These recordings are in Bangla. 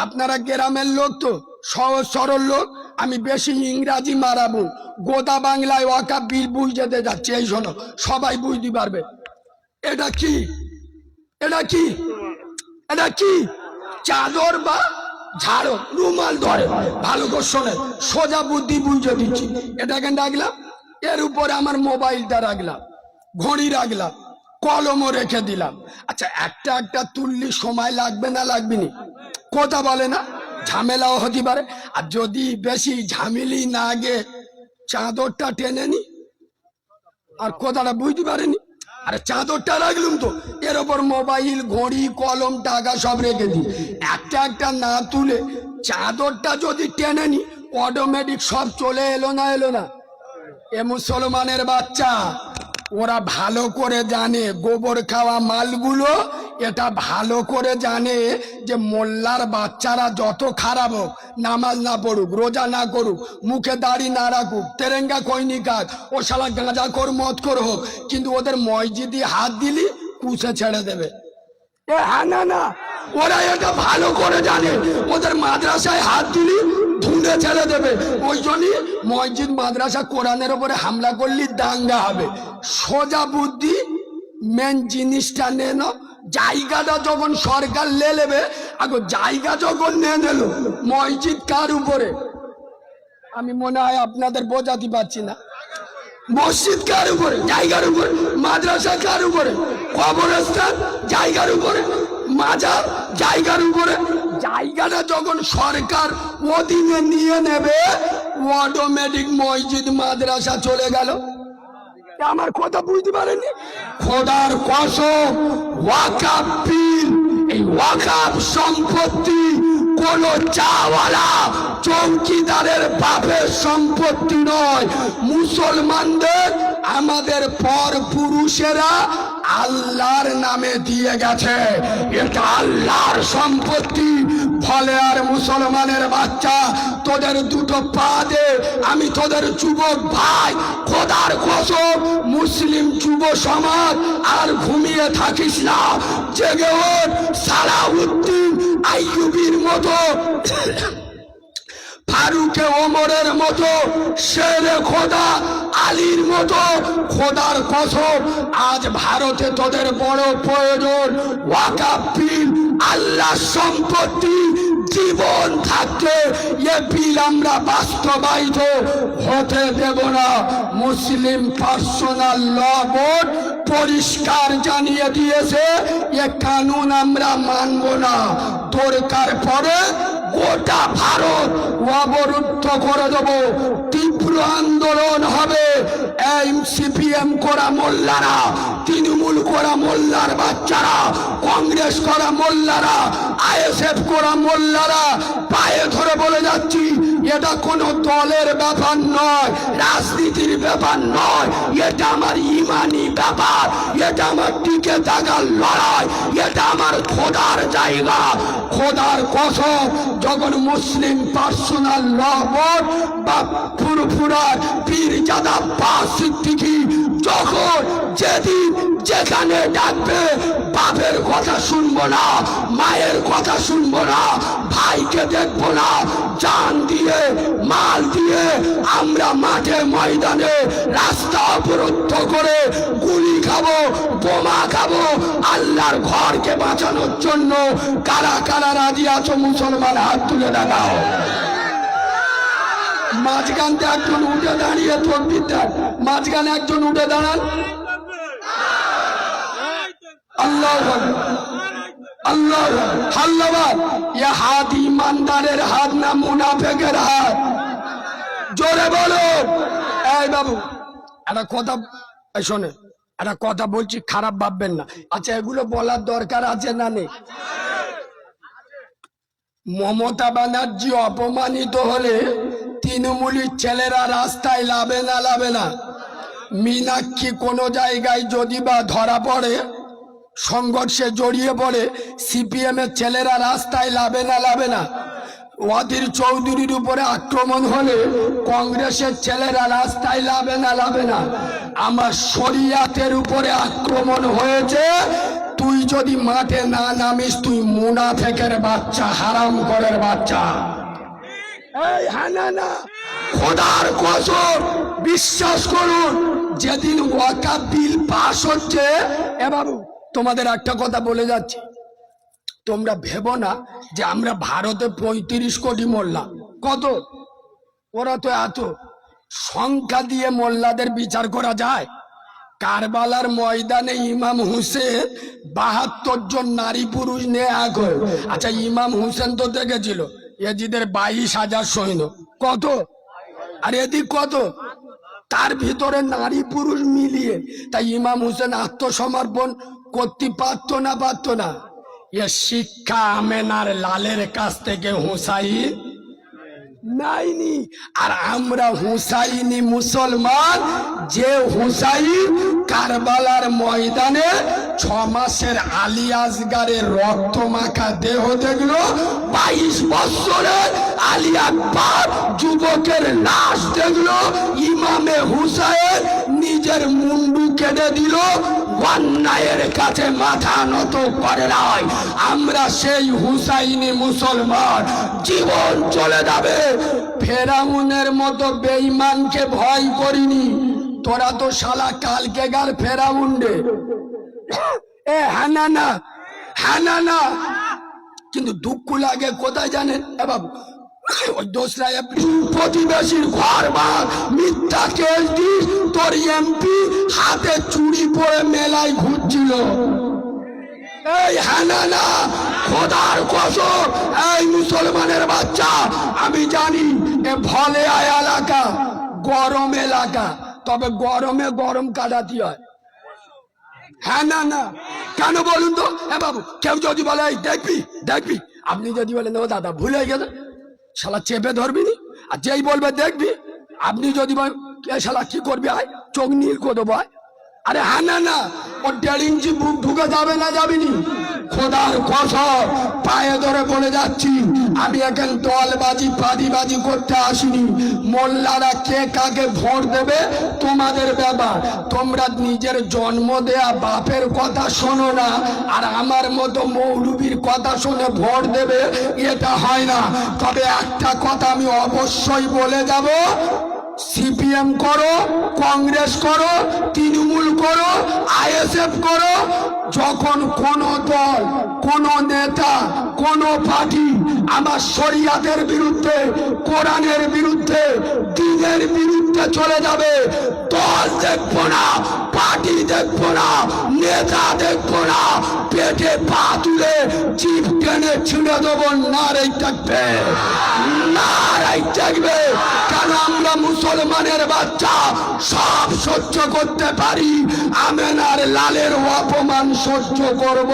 আপনারা গ্রামের লোক তো, সহজ সরল লোক, আমি বেশি ইংরাজি মারাবো, গোদা বাংলায় ওয়াকাফ বিল বুঝতে যাচ্ছে। এই শোনো, সবাই বুঝতে পারবে। এটা কি, এটা কি, এটা কি? চাদর বা ঝাড়ো, রুমাল ধরে, ভালো করে শোনে, সোজা বুদ্ধি বুঝে দিচ্ছি। এটাকে রাখলাম, এর উপরে আমার মোবাইলটা রাখলাম, ঘড়ি রাখলাম, কলমও রেখে দিলাম। আচ্ছা, একটা একটা তুললি সময় লাগবে না লাগবে না? কথা বলে না, ঝামেলাও হতে পারে। আর যদি বেশি ঝামেলি না আগে চাদরটা টেনে নি, আর কথাটা বুঝতে পারেনি, আরে চাদরটা রাখলুম তো, এর ওপর মোবাইল, ঘড়ি, কলম, টাকা সব রেখে দিই। একটা একটা না তুলে চাদরটা যদি টেনে নি, অটোমেটিক সব চলে এলো না এলো না? এ মুসলমানের বাচ্চা, ওরা ভালো করে জানে গোবর খাওয়া মালগুলো, এটা ভালো করে জানে যে মোল্লার বাচ্চারা যত খারাপ হোক, নামাজ না পড়ুক, রোজা না করুক, মুখে দাড়ি না রাখুক, তেরেঙ্গা কইনি কাক, ও শালা গাঁজা কর মদ কর হোক, কিন্তু ওদের মসজিদে হাত দিলি কুচে ছেড়ে দেবে। এ হ্যাঁ না না, ওরা এটা ভালো করে জানে, ওদের মাদ্রাসায় হাত দিলি ধুঁড়ে ছেড়ে দেবে। ওই জন্যই মসজিদ, মাদ্রাসা, কোরআনের উপরে হামলা করলি দাঙ্গা হবে। সোজা বুদ্ধি, মেন জিনিসটা নেন। জায়গাটা যখন সরকার নেবে, আগে জায়গা যখন নিয়ে নিল, মসজিদ কার উপরে? আমি মনে হয় আপনাদের বোঝাতে পারছি না। মসজিদ কার উপরে? জায়গার উপরে। মাদ্রাসা কার উপরে? কবরস্থান জায়গার উপরে, মাজার জায়গার উপরে। জায়গাটা যখন সরকার অধীনে নিয়ে নেবে, অটোমেটিক মসজিদ, মাদ্রাসা চলে গেল। আমার কথা বুঝতে পারেনি? খোদার কসম, ওয়াকাফ বিল, এই ওয়াকাফ সম্পত্তি কোন চাওয়ালা চৌকিদারের বাপের সম্পত্তি নয়। মুসলমানদের, আমাদের পর পুরুষেরা আল্লাহর নামে দিয়ে গেছে, এটা আল্লাহর সম্পত্তি। ফলে আর মুসলমানের বাচ্চা, তোদের দুটো পা দে, আমি তোদের যুবক ভাই, খোদার কসম, মুসলিম যুব সমাজ আর ঘুমিয়ে থাকিস না, জেগে ওঠ। সালাউদ্দিন আইয়ুবীর মতো, ফারুকে ওমরের মতো, শেরে খোদা আলীর মতো, খোদার কসম, আজ ভারতে তোদের বড় প্রয়োজন ওয়াকাফ বিল, আল্লাহ সম্পত্তি। জীবন থাকতে এ বিল আমরা বাস্তবায়িত হতে দেব না। মুসলিম পার্সোনাল ল বোর্ড পরিষ্কার জানিয়ে দিয়েছে, এ কানুন আমরা মানব না। দরকার পড়ে গোটা ভারত অবরুদ্ধ করে দেব, তীব্র আন্দোলন হবে। সিপিএম করা মোল্লারা, তৃণমূল করা মোল্লার বাচ্চারা, কংগ্রেস করা মোল্লারা, আইএসএফ করা মোল্লারা, পায়ে ধরে বলে যাচ্ছি, এটা কোনো দলের ব্যাপার নয়, রাজনীতির ব্যাপার নয়, এটা আমার ইমানি ব্যাপার, এটা আমার টিকে থাকার লড়াই, এটা আমার খোদার জায়গা। খোদার কসম, যখন মুসলিম পার্সোনাল ল বোর্ড বা ফুরফুরার পীরজাদা বা সিদ্দিকী যখন যেদিন যেখানে ডাকবে, বাপের কথা শুনবো না, মায়ের কথা শুনবো না, ভাইকে দেখবো না, জান দিয়ে, মাল দিয়ে আমরা মাঠে ময়দানে রাস্তা অবরুদ্ধ করে গুলি খাবো, বোমা খাবো, আল্লাহর ঘরকে বাঁচানোর জন্য। কারা কারা রাজি আছো মুসলমান, হাত তুলে দেখাও। মাঝখানতে একজন উঠে দাঁড়িয়ে তকবীর দেন, মাঝখানে একজন উঠে দাঁড়ান। আল্লাহু আকবার, আল্লাহু আকবার, আল্লাহু। এ হাত ইমানদারের হাত না মুনাফিকের হাত? জোরে বলো। এই বাবু, একটা কথা শোনে, একটা কথা বলছি, খারাপ ভাববেন না। আচ্ছা, এগুলো বলার দরকার আছে না নেই? মমতা ব্যানার্জি অপমানিত হলে তৃণমূলের ছেলেরা রাস্তায় লাভে না লাভে না? মীনাক্ষী কোনো জায়গায় যদি বা ধরা পড়ে, সংঘর্ষে জড়িয়ে পড়ে, সিপিএম এর ছেলেরা রাস্তায় লাভে না লাভে না? ওয়াদির চৌধুরীর উপরে আক্রমণ হলে কংগ্রেসের ছেলেরা রাস্তায় লাভে না লাভে না? আমার শরিয়াতের উপরে আক্রমণ হয়েছে, তুই তুই যদি মাঠে না নামিস তুই মুনাফিকের বাচ্চা, হারাম করের বাচ্চা। এই হ্যাঁ না খোদার কসম বিশ্বাস করুন, যেদিন ওয়াকাফ বিল পাস হচ্ছে, এ বাবু তোমাদের একটা কথা বলে যাচ্ছি, তোমরা ভেবো না যে আমরা ভারতে 35 কোটি মোল্লা, কত ওরা তো এত সংখ্যা দিয়ে মোল্লাদের বিচার করা যায়? কারবালার ময়দানে ইমাম হুসেন 72 জন নারী পুরুষ নিয়ে এক হয়ে, আচ্ছা ইমাম হুসেন তো দেখেছিল এজিদের 22,000 সৈন্য, কত আর এদিক কত, তার ভিতরে নারী পুরুষ মিলিয়ে, তাই ইমাম হুসেন আত্মসমর্পণ করতে পারতো না? এ শিক্ষা আমেনার লালের কাছ থেকে হুসাইন নাইনি। আর আমরা হুসাইনি মুসলমান, যে হুসাইন কারবালার ময়দানে 6 মাসের আলী আসগারের রক্ত মাখা দেহ দেখলো, 22 বছরের আলী আকবর যুবকের লাশ দেখলো, ইমামে হুসাইন নিজের মুন্ডু কেটে দিল, অন্যায়ের কাছে মাথা নত করে নাই। আমরা সেই হুসাইনি মুসলমান, জীবন চলে যাবে। ফেরাউনের মতো বেঈমানকে ভয় করিনি, তোরা তো শালা কালকে গার ফেরাউন রে। এ হ্যাঁ না কিন্তু দুঃখ লাগে কোথায় জানেন এ বাবু, ওই দোসরা প্রতিবেশীর ঘর ভাঙ, মিথ্যা কেস দিস, তোর এমপি হাতে চুরি পরে মেলায় ঘুরছিল। এই হ্যাঁ না খোদার কসম, এই মুসলমানের বাচ্চা, আমি জানি এ ভলে আয় এলাকা, গরম এলাকা, তবে গরমে গরম কাটাতে হয়। হ্যাঁ না কেন বলুন তো এ বাবু, কেউ যদি বলে দেখবি, আপনি যদি বলেন ও দাদা ভুলে গেলে, শালা চেপে ধরবি নি, আর যেই বলবে দেখবি, আপনি যদি বলেন শালা কি করবি, আয় চোখ নীল করে দেবো। আরে হ্যাঁ না ও 1.5 ইঞ্চি বুক ঢুকে যাবে না, যাবিনি? খোদার কসম পায়ে ধরে বলে যাচ্ছি, আমি এখন দলবাজি পাদিবাজি করতে আসিনি। মোল্লারা কে কাকে ভোট দেবে তোমাদের ব্যাপার, তোমরা নিজের জন্ম দেয়া বাপের কথা শোনো না, আর আমার মতো মৌলবীর কথা শুনে ভোট দেবে, এটা হয় না। তবে একটা কথা আমি অবশ্যই বলে যাব, সিপিএম করো, কংগ্রেস করো, তৃণমূল করো, আইএসএফ করো, যখন কোন দল, কোন নেতা, কোন পার্টি আমার শরিয়াতের বিরুদ্ধে, কোরআনের বিরুদ্ধে, দ্বীনের বিরুদ্ধে চলে যাবে, দল দেখবো না, পার্টি দেখবো না, নেতা দেখবো না, পেটে পা তুলে জিভ টেনে ছিঁড়ে দেবো, নারাই থাকবে, নারাই থাকবে। কেন আমরা মুসলমানের বাচ্চা, সব সহ্য করতে পারি, আমেনার লালের অপমান সহ্য করব।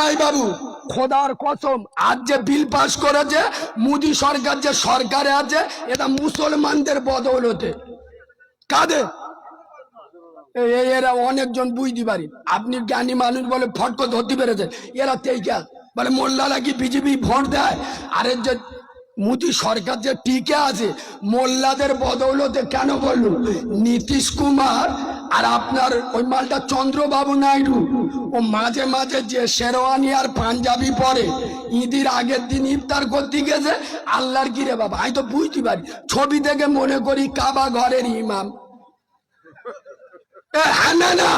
এই বাবু খোদার কসম, আজ যে বিল পাস করেছে মোদী সরকার, যে সরকারে আছে, এটা মুসলমানদের বদৌলতে। কাদের? এরা অনেকজন বুঝতে পারি, আপনি জ্ঞানী মানুষ বলে ফট করে ধরতে পেরেছেন, এরা তেইকা বলে মোল্লারা কি বিজেপি ভোট দেয়, আরে যে মোদী সরকার যে টিকে আছে মোল্লাদের বদৌলতে। কেন বলল? নীতিশ কুমার আর আপনার ওই মালটা চন্দ্রবাবু নাইডু, ও মাঝে মাঝে যে শেরওয়ানি আর পাঞ্জাবি পরে, ঈদের আগের দিন ইফতার করতে গেছে, আল্লাহর কি রে বাবা, আমি তো বুঝতে পারি, ছবি দেখে মনে করি কাবা ঘরের ইমাম। হ্যাঁ না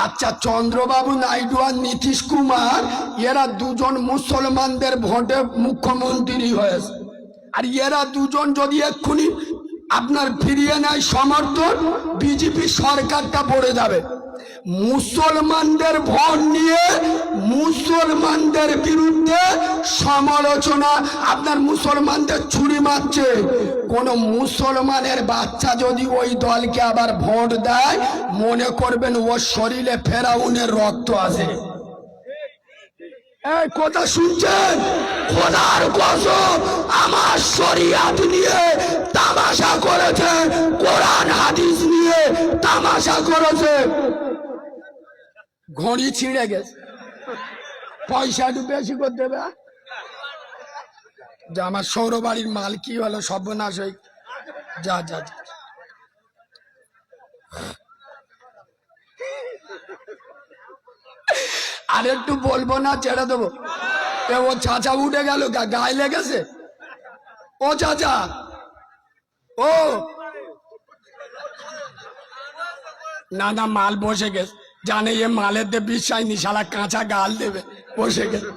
আচ্ছা, চন্দ্রবাবু নাইডু আর নীতিশ কুমার এরা দুজন মুসলমানদের ভোটে মুখ্যমন্ত্রী হয়েছে, আর এরা দুজন যদি এক্ষুনি আপনার ফিরিয়ে নেয় সমর্থন, বিজেপি সরকারটা পড়ে যাবে। মুসলমানদের ভোট নিয়ে মুসলমানদের বিরুদ্ধে সমালোচনা, আপনার মুসলমানদের ছুরি মারছে, কোন মুসলমানের বাচ্চা যদি ওই দলকে আবার ভোট দেয়, মনে করবেন ওর শরীরে ফেরাউনের রক্ত আছে। এই কথা শুনছেন? খোদার কসম, আমার শরিয়াত নিয়ে তামাশা করেছে, কোরআন হাদিস নিয়ে তামাশা করেছে। ঘড়ি ছিঁড়ে গেছে, পয়সা একটু বেশি করে দেবে, যে আমার সৌর বাড়ির মাল কি হলো, সর্বনাশ হয়ে যা। আর একটু বলবো না ছেড়ে দেবো? ও চাচা উঠে গেল, গায়ে লেগেছে। ও চাচা, ও না না, মাল বসে গেছে, জানে এ মালের দিয়ে বিশ্বাস নি, শালা কাঁচা গাল দেবে, বসে গেছে।